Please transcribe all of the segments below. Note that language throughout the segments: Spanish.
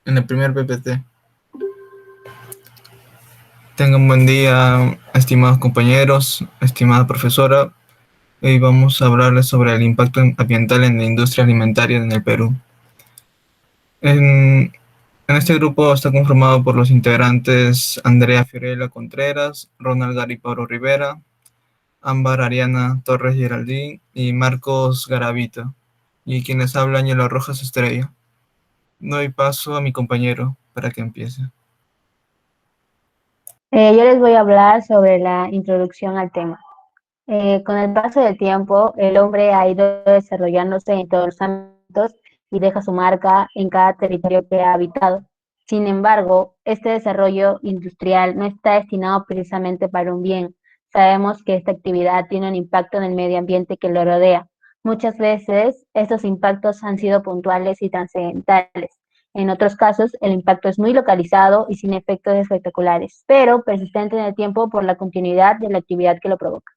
en el primer PPT. Tengan buen día, estimados compañeros, estimada profesora. Hoy vamos a hablarles sobre el impacto ambiental en la industria alimentaria en el Perú. En este grupo está conformado por los integrantes Andrea Fiorella Contreras, Ronald Gary Pablo Rivera, Ámbar Ariana Torres Geraldín y Marcos Garavito. Y quien les habla, Ángelo Rojas Estrella. Doy paso a mi compañero para que empiece. Yo les voy a hablar sobre la introducción al tema. Con el paso del tiempo, el hombre ha ido desarrollándose en todos los ámbitos y deja su marca en cada territorio que ha habitado. Sin embargo, este desarrollo industrial no está destinado precisamente para un bien. Sabemos que esta actividad tiene un impacto en el medio ambiente que lo rodea. Muchas veces, estos impactos han sido puntuales y trascendentales. En otros casos, el impacto es muy localizado y sin efectos espectaculares, pero persistente en el tiempo por la continuidad de la actividad que lo provoca.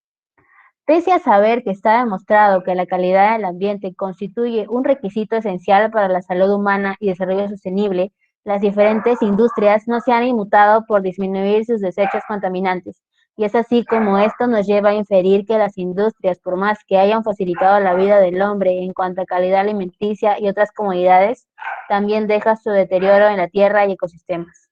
Pese a saber que está demostrado que la calidad del ambiente constituye un requisito esencial para la salud humana y desarrollo sostenible, las diferentes industrias no se han inmutado por disminuir sus desechos contaminantes. Y es así como esto nos lleva a inferir que las industrias, por más que hayan facilitado la vida del hombre en cuanto a calidad alimenticia y otras comodidades, también dejan su deterioro en la tierra y ecosistemas.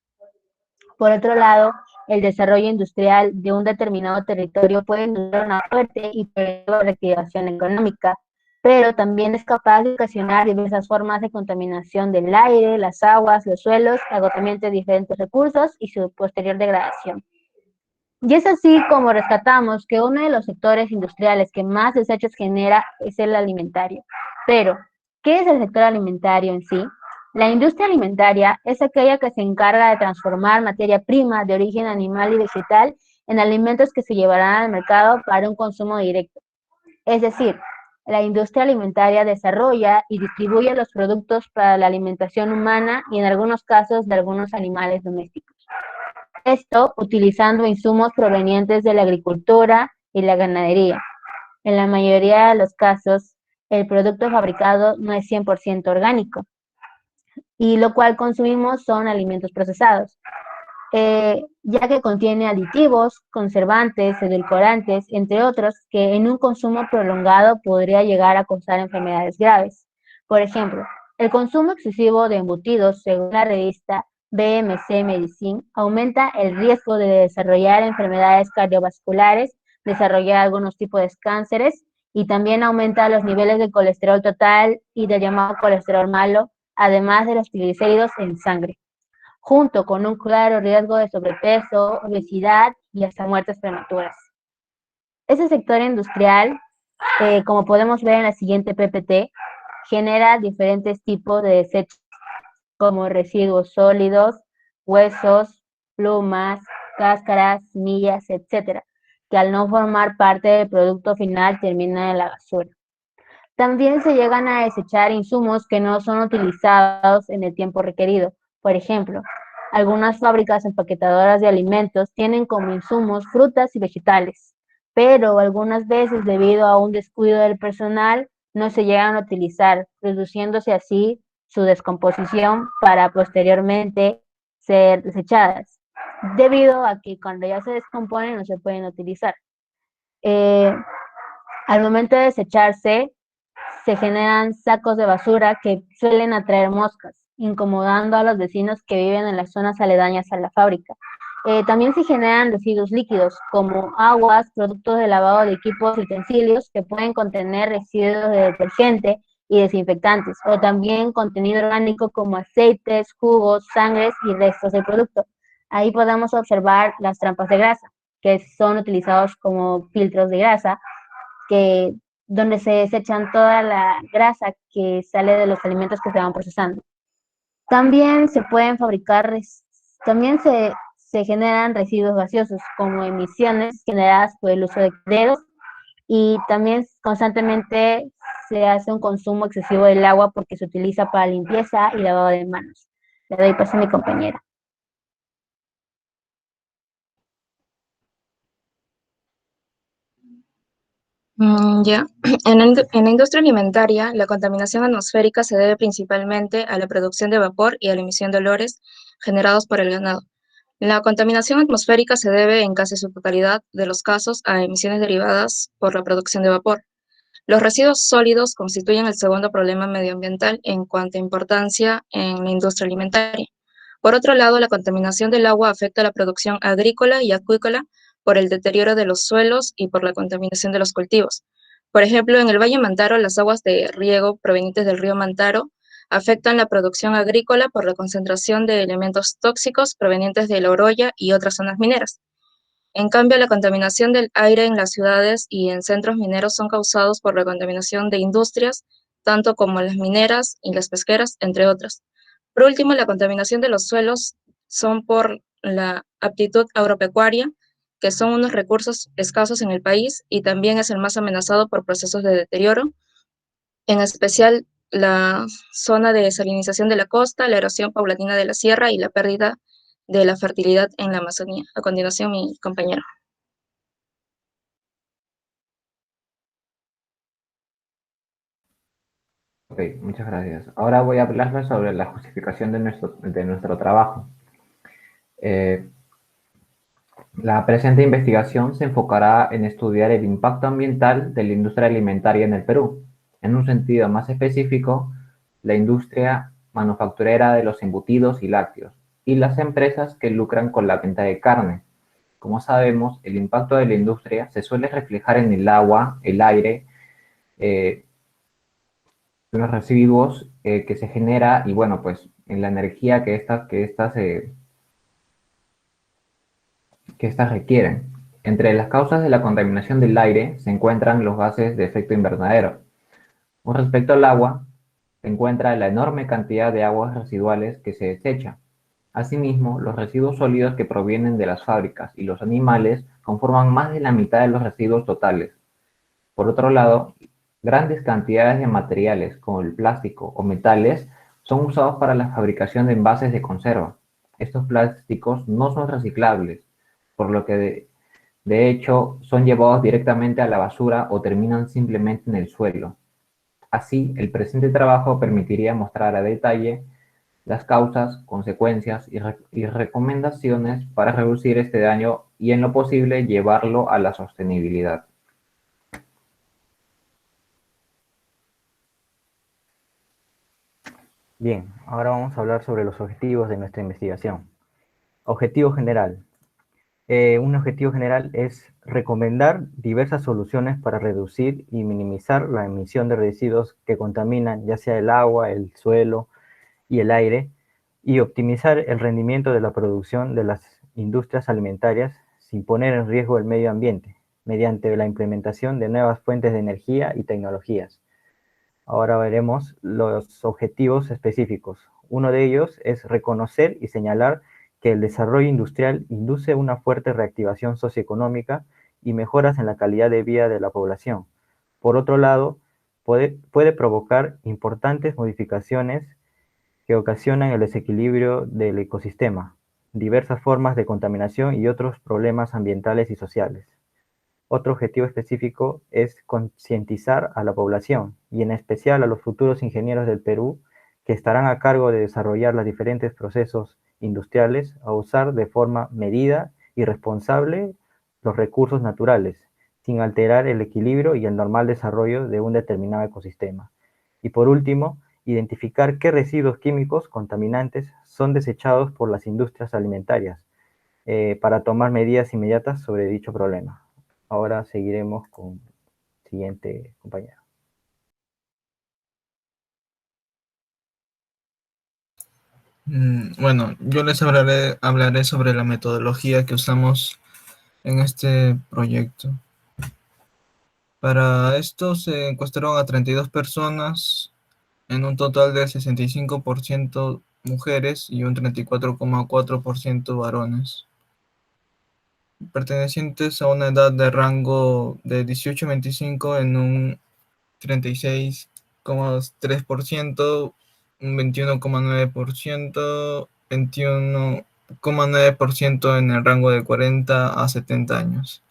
Por otro lado, el desarrollo industrial de un determinado territorio puede generar una fuerte y progresiva reactivación económica, pero también es capaz de ocasionar diversas formas de contaminación del aire, las aguas, los suelos, agotamiento de diferentes recursos y su posterior degradación. Y es así como rescatamos que uno de los sectores industriales que más desechos genera es el alimentario. Pero, ¿qué es el sector alimentario en sí? La industria alimentaria es aquella que se encarga de transformar materia prima de origen animal y vegetal en alimentos que se llevarán al mercado para un consumo directo. Es decir, la industria alimentaria desarrolla y distribuye los productos para la alimentación humana y en algunos casos de algunos animales domésticos. Esto utilizando insumos provenientes de la agricultura y la ganadería. En la mayoría de los casos, el producto fabricado no es 100% orgánico y lo cual consumimos son alimentos procesados, ya que contiene aditivos, conservantes, edulcorantes, entre otros, que en un consumo prolongado podría llegar a causar enfermedades graves. Por ejemplo, el consumo excesivo de embutidos, según la revista BMC Medicine, aumenta el riesgo de desarrollar enfermedades cardiovasculares, desarrollar algunos tipos de cánceres y también aumenta los niveles de colesterol total y del llamado colesterol malo, además de los triglicéridos en sangre, junto con un claro riesgo de sobrepeso, obesidad y hasta muertes prematuras. Ese sector industrial, como podemos ver en la siguiente PPT, genera diferentes tipos de desechos como residuos sólidos, huesos, plumas, cáscaras, semillas, etcétera, que al no formar parte del producto final terminan en la basura. También se llegan a desechar insumos que no son utilizados en el tiempo requerido. Por ejemplo, algunas fábricas empaquetadoras de alimentos tienen como insumos frutas y vegetales, pero algunas veces debido a un descuido del personal no se llegan a utilizar, produciéndose así su descomposición para posteriormente ser desechadas, debido a que cuando ya se descomponen no se pueden utilizar. Eh, Al momento de desecharse, se generan sacos de basura que suelen atraer moscas, incomodando a los vecinos que viven en las zonas aledañas a la fábrica. También se generan residuos líquidos como aguas, productos de lavado de equipos y utensilios que pueden contener residuos de detergente y desinfectantes, o también contenido orgánico como aceites, jugos, sangres y restos del producto. Ahí podemos observar las trampas de grasa, que son utilizados como filtros de grasa, que donde se desechan toda la grasa que sale de los alimentos que se van procesando. También se pueden fabricar, también se generan residuos gaseosos como emisiones generadas por el uso de dedos y también constantemente se hace un consumo excesivo del agua porque se utiliza para limpieza y lavado de manos. Le doy paso a mi compañera. Ya. En la industria alimentaria, la contaminación atmosférica se debe principalmente a la producción de vapor y a la emisión de olores generados por el ganado. La contaminación atmosférica se debe en casi su totalidad de los casos a emisiones derivadas por la producción de vapor. Los residuos sólidos constituyen el segundo problema medioambiental en cuanto a importancia en la industria alimentaria. Por otro lado, la contaminación del agua afecta a la producción agrícola y acuícola por el deterioro de los suelos y por la contaminación de los cultivos. Por ejemplo, en el Valle Mantaro, las aguas de riego provenientes del río Mantaro afectan la producción agrícola por la concentración de elementos tóxicos provenientes de la Oroya y otras zonas mineras. En cambio, la contaminación del aire en las ciudades y en centros mineros son causados por la contaminación de industrias, tanto como las mineras y las pesqueras, entre otras. Por último, la contaminación de los suelos son por la aptitud agropecuaria, que son unos recursos escasos en el país y también es el más amenazado por procesos de deterioro, en especial la zona de salinización de la costa, la erosión paulatina de la sierra y la pérdida de la fertilidad en la Amazonía. A continuación, mi compañero. Ok, muchas gracias. Ahora voy a hablarles sobre la justificación de nuestro trabajo. Eh, la presente investigación se enfocará en estudiar el impacto ambiental de la industria alimentaria en el Perú. En un sentido más específico, la industria manufacturera de los embutidos y lácteos y las empresas que lucran con la venta de carne. Como sabemos, el impacto de la industria se suele reflejar en el agua, el aire, eh, los residuos que se genera y bueno, pues en la energía que estas requieren. Entre las causas de la contaminación del aire se encuentran los gases de efecto invernadero. Con respecto al agua, se encuentra la enorme cantidad de aguas residuales que se desecha. Asimismo, los residuos sólidos que provienen de las fábricas y los animales conforman más de la mitad de los residuos totales. Por otro lado, grandes cantidades de materiales como el plástico o metales son usados para la fabricación de envases de conserva. Estos plásticos no son reciclables, por lo que de hecho son llevados directamente a la basura o terminan simplemente en el suelo. Así, el presente trabajo permitiría mostrar a detalle las causas, consecuencias y recomendaciones para reducir este daño y en lo posible llevarlo a la sostenibilidad. Bien, ahora vamos a hablar sobre los objetivos de nuestra investigación. Objetivo general. Un objetivo general es recomendar diversas soluciones para reducir y minimizar la emisión de residuos que contaminan ya sea el agua, el suelo y el aire, y optimizar el rendimiento de la producción de las industrias alimentarias sin poner en riesgo el medio ambiente, mediante la implementación de nuevas fuentes de energía y tecnologías. Ahora veremos los objetivos específicos. Uno de ellos es reconocer y señalar que el desarrollo industrial induce una fuerte reactivación socioeconómica y mejoras en la calidad de vida de la población. Por otro lado, puede provocar importantes modificaciones que ocasionan el desequilibrio del ecosistema, diversas formas de contaminación y otros problemas ambientales y sociales. Otro objetivo específico es concientizar a la población y en especial a los futuros ingenieros del Perú que estarán a cargo de desarrollar los diferentes procesos industriales a usar de forma medida y responsable los recursos naturales, sin alterar el equilibrio y el normal desarrollo de un determinado ecosistema. Y por último, identificar qué residuos químicos contaminantes son desechados por las industrias alimentarias para tomar medidas inmediatas sobre dicho problema. Ahora seguiremos con el siguiente compañero. Bueno, yo les hablaré sobre la metodología que usamos en este proyecto. Para esto se encuestaron a 32 personas, en un total de 65% mujeres y un 34,4% varones, pertenecientes a una edad de rango de 18 a 25 en un 36,3%, un 21,9%, 21,9% en el rango de 40 a 70 años.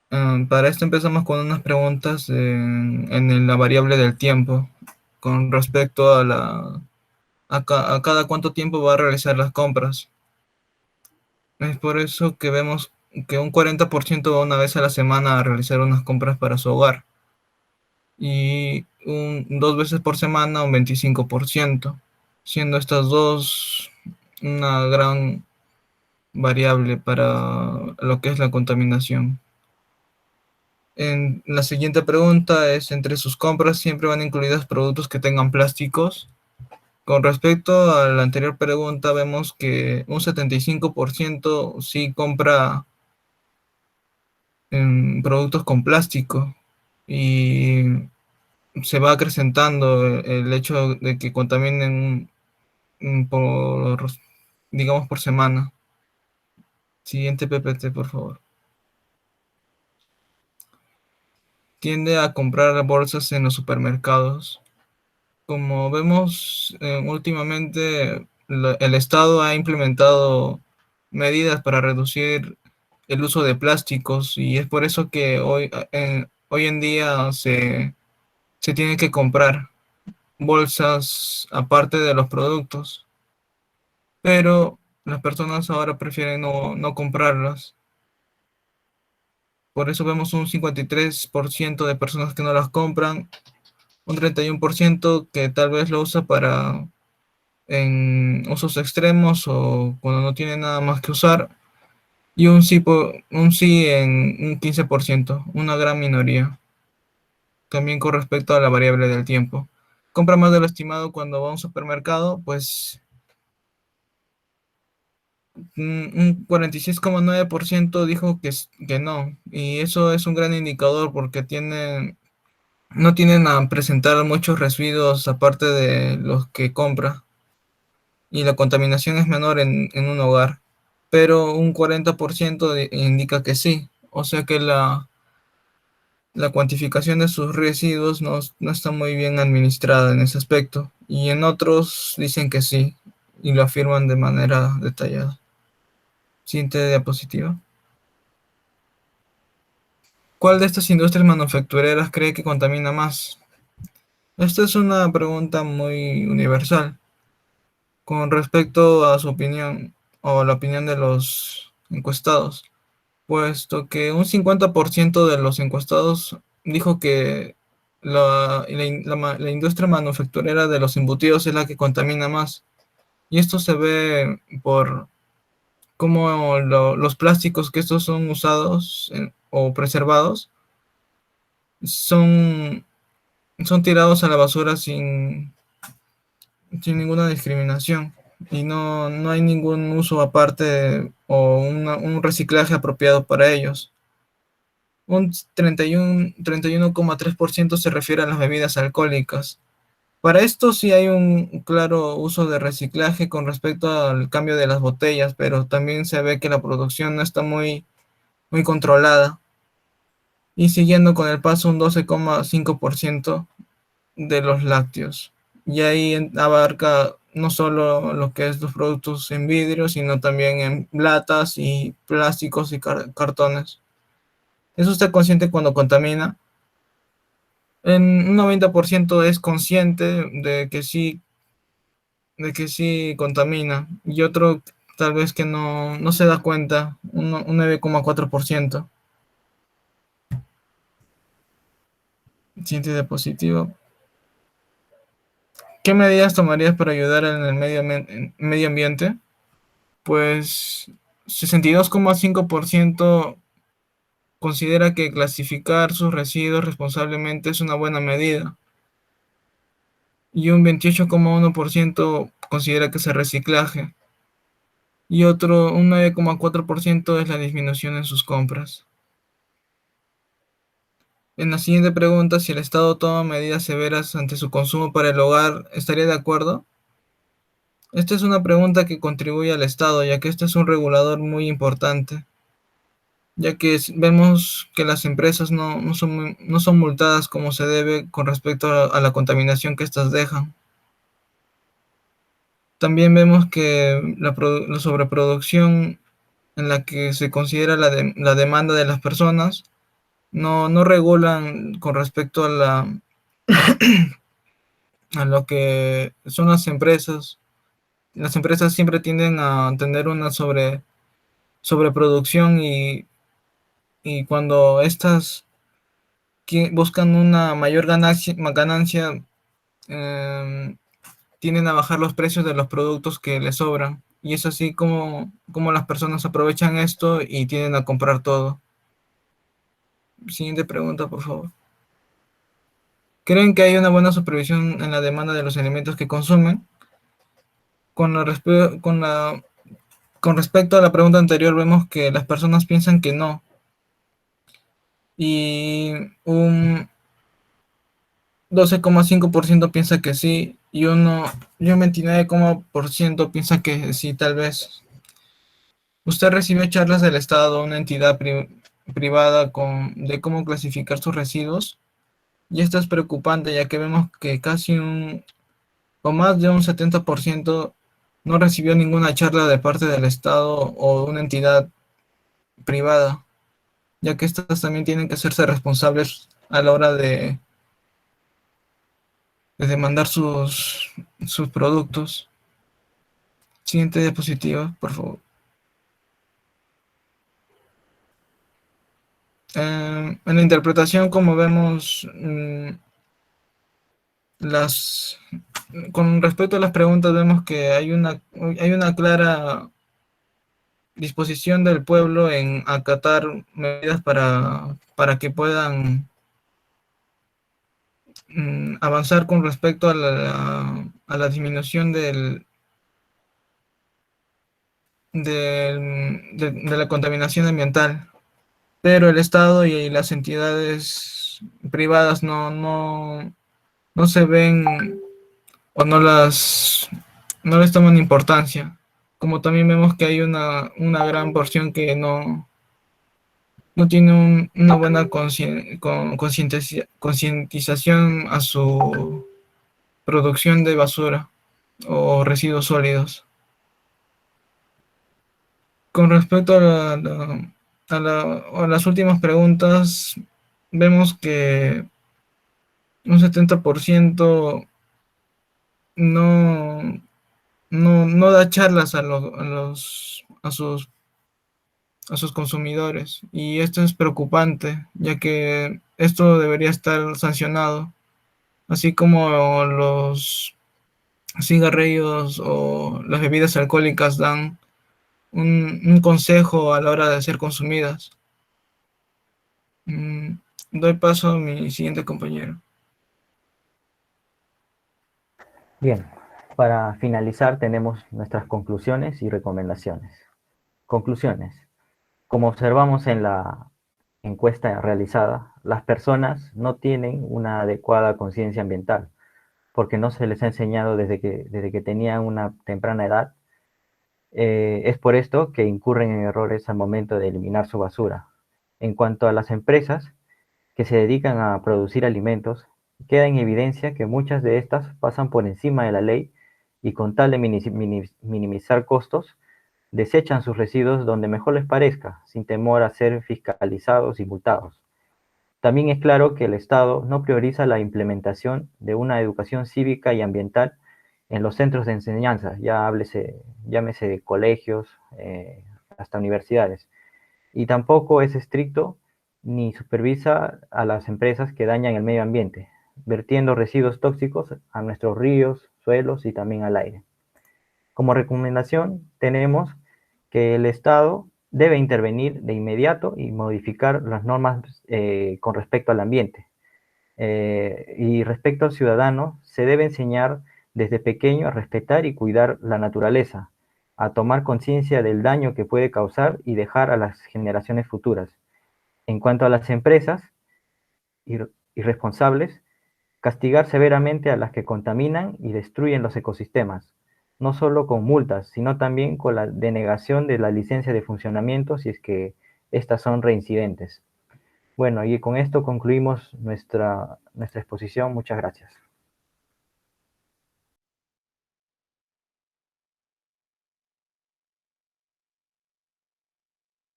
Para esto empezamos con unas preguntas en la variable del tiempo con respecto a cada cuánto tiempo va a realizar las compras. Es por eso que vemos que un 40% va una vez a la semana a realizar unas compras para su hogar y dos veces por semana un 25%, siendo estas dos una gran variable para lo que es la contaminación. En la siguiente pregunta es, entre sus compras siempre van incluidos productos que tengan plásticos. Con respecto a la anterior pregunta, vemos que un 75% sí compra productos con plástico y se va acrecentando el hecho de que contaminen por, digamos, por semana. Siguiente PPT, por favor. Tiende a comprar bolsas en los supermercados. Como vemos, últimamente el Estado ha implementado medidas para reducir el uso de plásticos y es por eso que hoy en día se tiene que comprar bolsas aparte de los productos, pero las personas ahora prefieren no comprarlas. Por eso vemos un 53% de personas que no las compran, un 31% que tal vez lo usa para en usos extremos o cuando no tiene nada más que usar, y un sí en un 15%, una gran minoría. También con respecto a la variable del tiempo. Compra más de lo estimado cuando va a un supermercado, pues un 46,9% dijo que no, y eso es un gran indicador porque no tienen a presentar muchos residuos aparte de los que compra, y la contaminación es menor en un hogar, pero un 40% indica que sí, o sea que la cuantificación de sus residuos no está muy bien administrada en ese aspecto, y en otros dicen que sí, y lo afirman de manera detallada. Siguiente diapositiva. ¿Cuál de estas industrias manufactureras cree que contamina más? Esta es una pregunta muy universal con respecto a su opinión o la opinión de los encuestados, puesto que un 50% de los encuestados dijo que la industria manufacturera de los embutidos es la que contamina más. Y esto se ve por cómo los plásticos que estos son usados o preservados son, son tirados a la basura sin ninguna discriminación y no hay ningún uso aparte o un reciclaje apropiado para ellos. Un 31,3% se refiere a las bebidas alcohólicas. Para esto sí hay un claro uso de reciclaje con respecto al cambio de las botellas, pero también se ve que la producción no está muy controlada. Y siguiendo con el paso, un 12,5% de los lácteos. Y ahí abarca no solo lo que es los productos en vidrio, sino también en latas y plásticos y cartones. ¿Es usted consciente cuando contamina? En un 90% es consciente de que sí contamina, y otro tal vez que no se da cuenta, un 9,4%. Siguiente diapositiva. ¿Qué medidas tomarías para ayudar en el medio ambiente? Pues 62,5% considera que clasificar sus residuos responsablemente es una buena medida, y un 28,1% considera que es el reciclaje, y un 9,4% es la disminución en sus compras. En la siguiente pregunta, si el Estado toma medidas severas ante su consumo para el hogar, ¿estaría de acuerdo? Esta es una pregunta que contribuye al Estado, ya que este es un regulador muy importante, ya que vemos que las empresas no son multadas como se debe con respecto a la contaminación que éstas dejan. También vemos que la sobreproducción en la que se considera la demanda de las personas no regulan con respecto a a lo que son las empresas. Las empresas siempre tienden a tener una sobreproducción y cuando estas buscan una mayor ganancia, tienden a bajar los precios de los productos que les sobran. Y es así como las personas aprovechan esto y tienden a comprar todo. Siguiente pregunta, por favor. ¿Creen que hay una buena supervisión en la demanda de los alimentos que consumen? Con respecto a la pregunta anterior, vemos que las personas piensan que no. Y un 12,5% piensa que sí. Y un 29% piensa que sí, tal vez. ¿Usted recibió charlas del Estado o una entidad privada de cómo clasificar sus residuos? Y esto es preocupante, ya que vemos que o más de un 70% no recibió ninguna charla de parte del Estado o una entidad privada, ya que estas también tienen que hacerse responsables a la hora de demandar sus productos. Siguiente diapositiva, por favor. En la interpretación, como vemos, con respecto a las preguntas, vemos que hay una clara disposición del pueblo en acatar medidas para que puedan avanzar con respecto a la disminución de la contaminación ambiental. Pero el Estado y las entidades privadas no se ven o no les toman importancia. Como también vemos que hay una gran porción que no tiene una buena concientización a su producción de basura o residuos sólidos. Con respecto a las últimas preguntas, vemos que un 70% no, no da charlas a sus consumidores. Y esto es preocupante, ya que esto debería estar sancionado, así como los cigarrillos o las bebidas alcohólicas dan un consejo a la hora de ser consumidas. Doy paso a mi siguiente compañero. Bien, para finalizar tenemos nuestras conclusiones y recomendaciones. Conclusiones. Como observamos en la encuesta realizada, las personas no tienen una adecuada conciencia ambiental porque no se les ha enseñado desde que tenían una temprana edad. Es por esto que incurren en errores al momento de eliminar su basura. En cuanto a las empresas que se dedican a producir alimentos, queda en evidencia que muchas de estas pasan por encima de la ley y con tal de minimizar costos, desechan sus residuos donde mejor les parezca, sin temor a ser fiscalizados y multados. También es claro que el Estado no prioriza la implementación de una educación cívica y ambiental en los centros de enseñanza, llámese colegios, hasta universidades, y tampoco es estricto ni supervisa a las empresas que dañan el medio ambiente, vertiendo residuos tóxicos a nuestros ríos, suelos y también al aire. Como recomendación, tenemos que el Estado debe intervenir de inmediato y modificar las normas con respecto al ambiente. Y respecto al ciudadano, se debe enseñar desde pequeño a respetar y cuidar la naturaleza, a tomar conciencia del daño que puede causar y dejar a las generaciones futuras. En cuanto a las empresas irresponsables, castigar severamente a las que contaminan y destruyen los ecosistemas, no solo con multas, sino también con la denegación de la licencia de funcionamiento si es que estas son reincidentes. Bueno, y con esto concluimos nuestra exposición. Muchas gracias.